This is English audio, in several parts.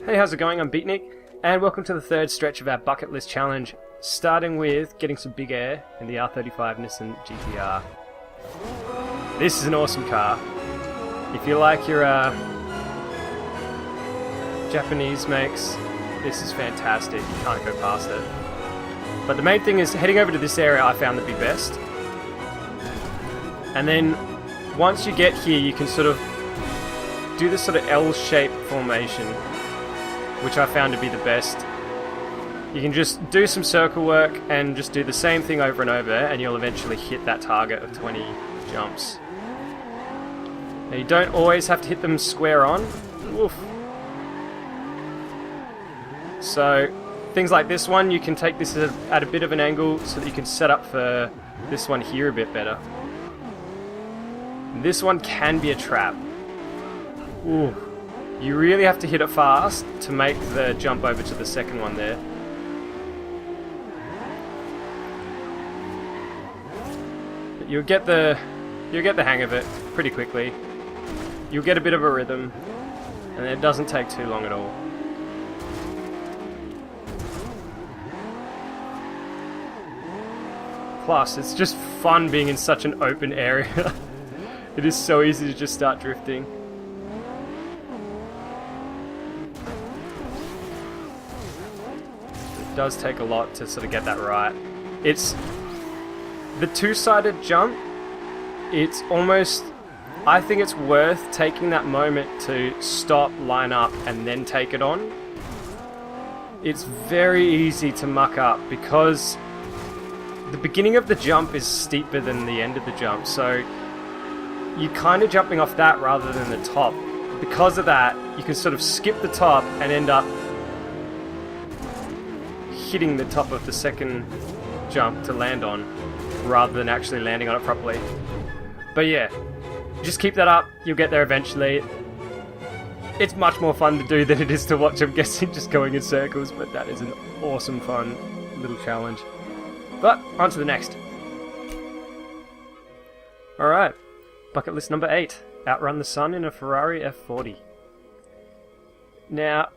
Hey, how's it going? I'm Beatnik, and welcome to the third stretch of our bucket list challenge, starting with getting some big air in the R35 Nissan GTR. This is an awesome car. If you like your Japanese makes, this is fantastic. You can't go past it. But the main thing is heading over to this area I found to be best. And then once you get here, you can sort of do this sort of L-shaped formation, which I found to be the best. You can just do some circle work and just do the same thing over and over, and you'll eventually hit that target of 20 jumps. Now you don't always have to hit them square on. Oof. So things like this one, you can take this at a bit of an angle so that you can set up for this one here a bit better. This one can be a trap. Ooh. You really have to hit it fast to make the jump over to the second one there. But you'll get the hang of it pretty quickly. You'll get a bit of a rhythm, and it doesn't take too long at all. Plus, it's just fun being in such an open area. It is so easy to just start drifting. It does take a lot to sort of get that right. It's the two-sided jump. It's almost, I think it's worth taking that moment to stop, line up, and then take it on. It's very easy to muck up because the beginning of the jump is steeper than the end of the jump, so you're kind of jumping off that rather than the top. Because of that, you can sort of skip the top and end up hitting the top of the second jump to land on, rather than actually landing on it properly. But yeah, just keep that up, you'll get there eventually. It's much more fun to do than it is to watch, I'm guessing, just going in circles, but that is an awesome, fun little challenge. But, on to the next. Alright, bucket list number 8. Outrun the Sun in a Ferrari F40. Now,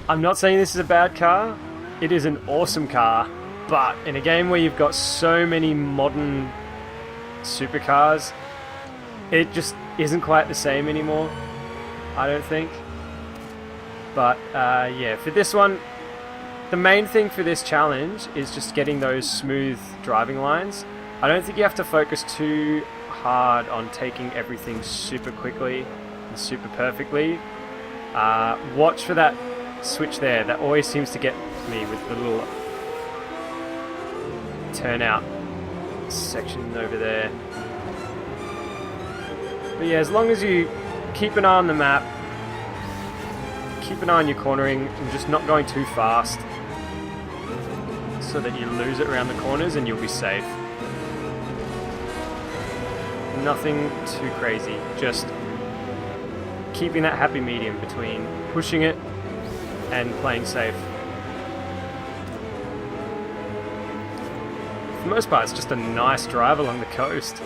I'm not saying this is a bad car. It is an awesome car. But, in a game where you've got so many modern supercars, it just isn't quite the same anymore, I don't think. But, yeah, for this one, the main thing for this challenge is just getting those smooth driving lines. I don't think you have to focus too hard on taking everything super quickly and super perfectly. Watch for that switch there. That always seems to get me with the little turnout section over there. But yeah, as long as you keep an eye on the map, keep an eye on your cornering, and just not going too fast, so that you lose it around the corners and you'll be safe. Nothing too crazy, just keeping that happy medium between pushing it and playing safe. For the most part, it's just a nice drive along the coast.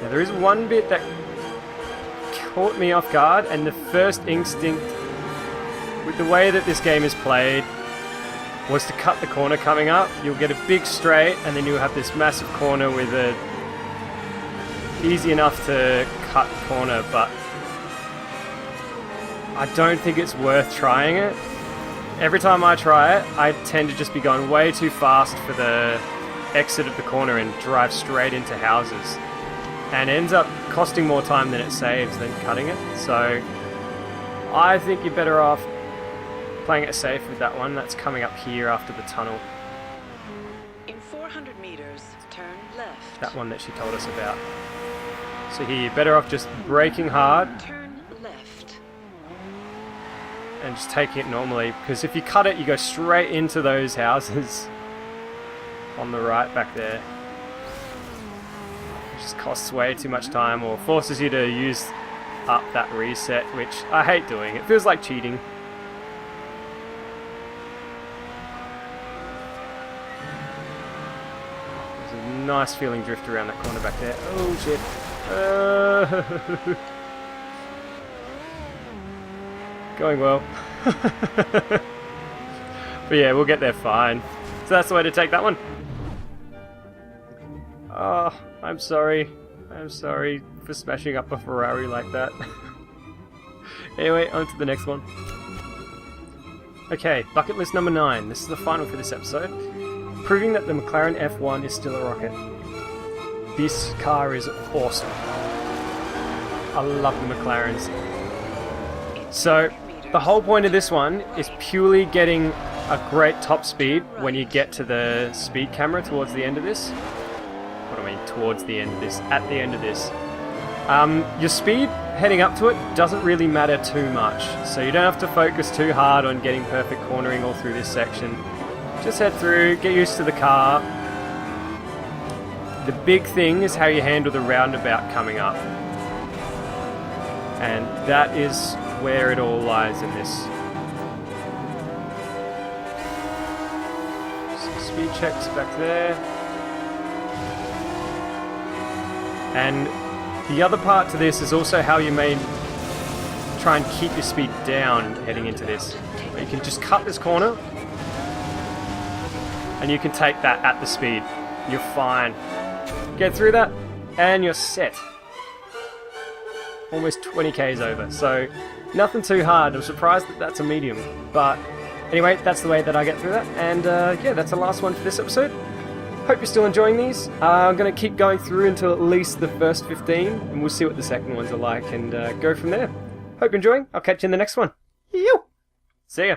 Now, there is one bit that caught me off guard, and the first instinct with the way that this game is played was to cut the corner coming up. You'll get a big straight, and then you'll have this massive corner with a easy enough to cut corner, but I don't think it's worth trying it. Every time I try it, I tend to just be going way too fast for the exit of the corner and drive straight into houses, and it ends up costing more time than it saves than cutting it. So I think you're better off playing it safe with that one. That's coming up here after the tunnel. In 400 meters, turn left. That one that she told us about. So here, you're better off just braking hard. Turn left. And just taking it normally, because if you cut it, you go straight into those houses on the right back there. It just costs way too much time, or forces you to use up that reset, which I hate doing. It feels like cheating. Nice feeling drift around that corner back there. Oh shit. Going well. But yeah, we'll get there fine. So that's the way to take that one. Oh, I'm sorry. I'm sorry for smashing up a Ferrari like that. Anyway, on to the next one. Okay, bucket list number 9. This is the final for this episode. Proving that the McLaren F1 is still a rocket. This car is awesome. I love the McLarens. So, the whole point of this one is purely getting a great top speed when you get to the speed camera towards the end of this. What do I mean towards the end of this? At the end of this. Your speed heading up to it doesn't really matter too much, so you don't have to focus too hard on getting perfect cornering all through this section. Just head through, get used to the car. The big thing is how you handle the roundabout coming up. And that is where it all lies in this. So speed checks back there. And the other part to this is also how you may try and keep your speed down heading into this. Where you can just cut this corner and you can take that at the speed. You're fine. Get through that and you're set. Almost 20 k's over, so nothing too hard. I'm surprised that that's a medium, but anyway, that's the way that I get through that. And yeah, that's the last one for this episode. Hope you're still enjoying these. I'm going to keep going through until at least the first 15, and we'll see what the second ones are like and go from there. Hope you're enjoying. I'll catch you in the next one. See ya!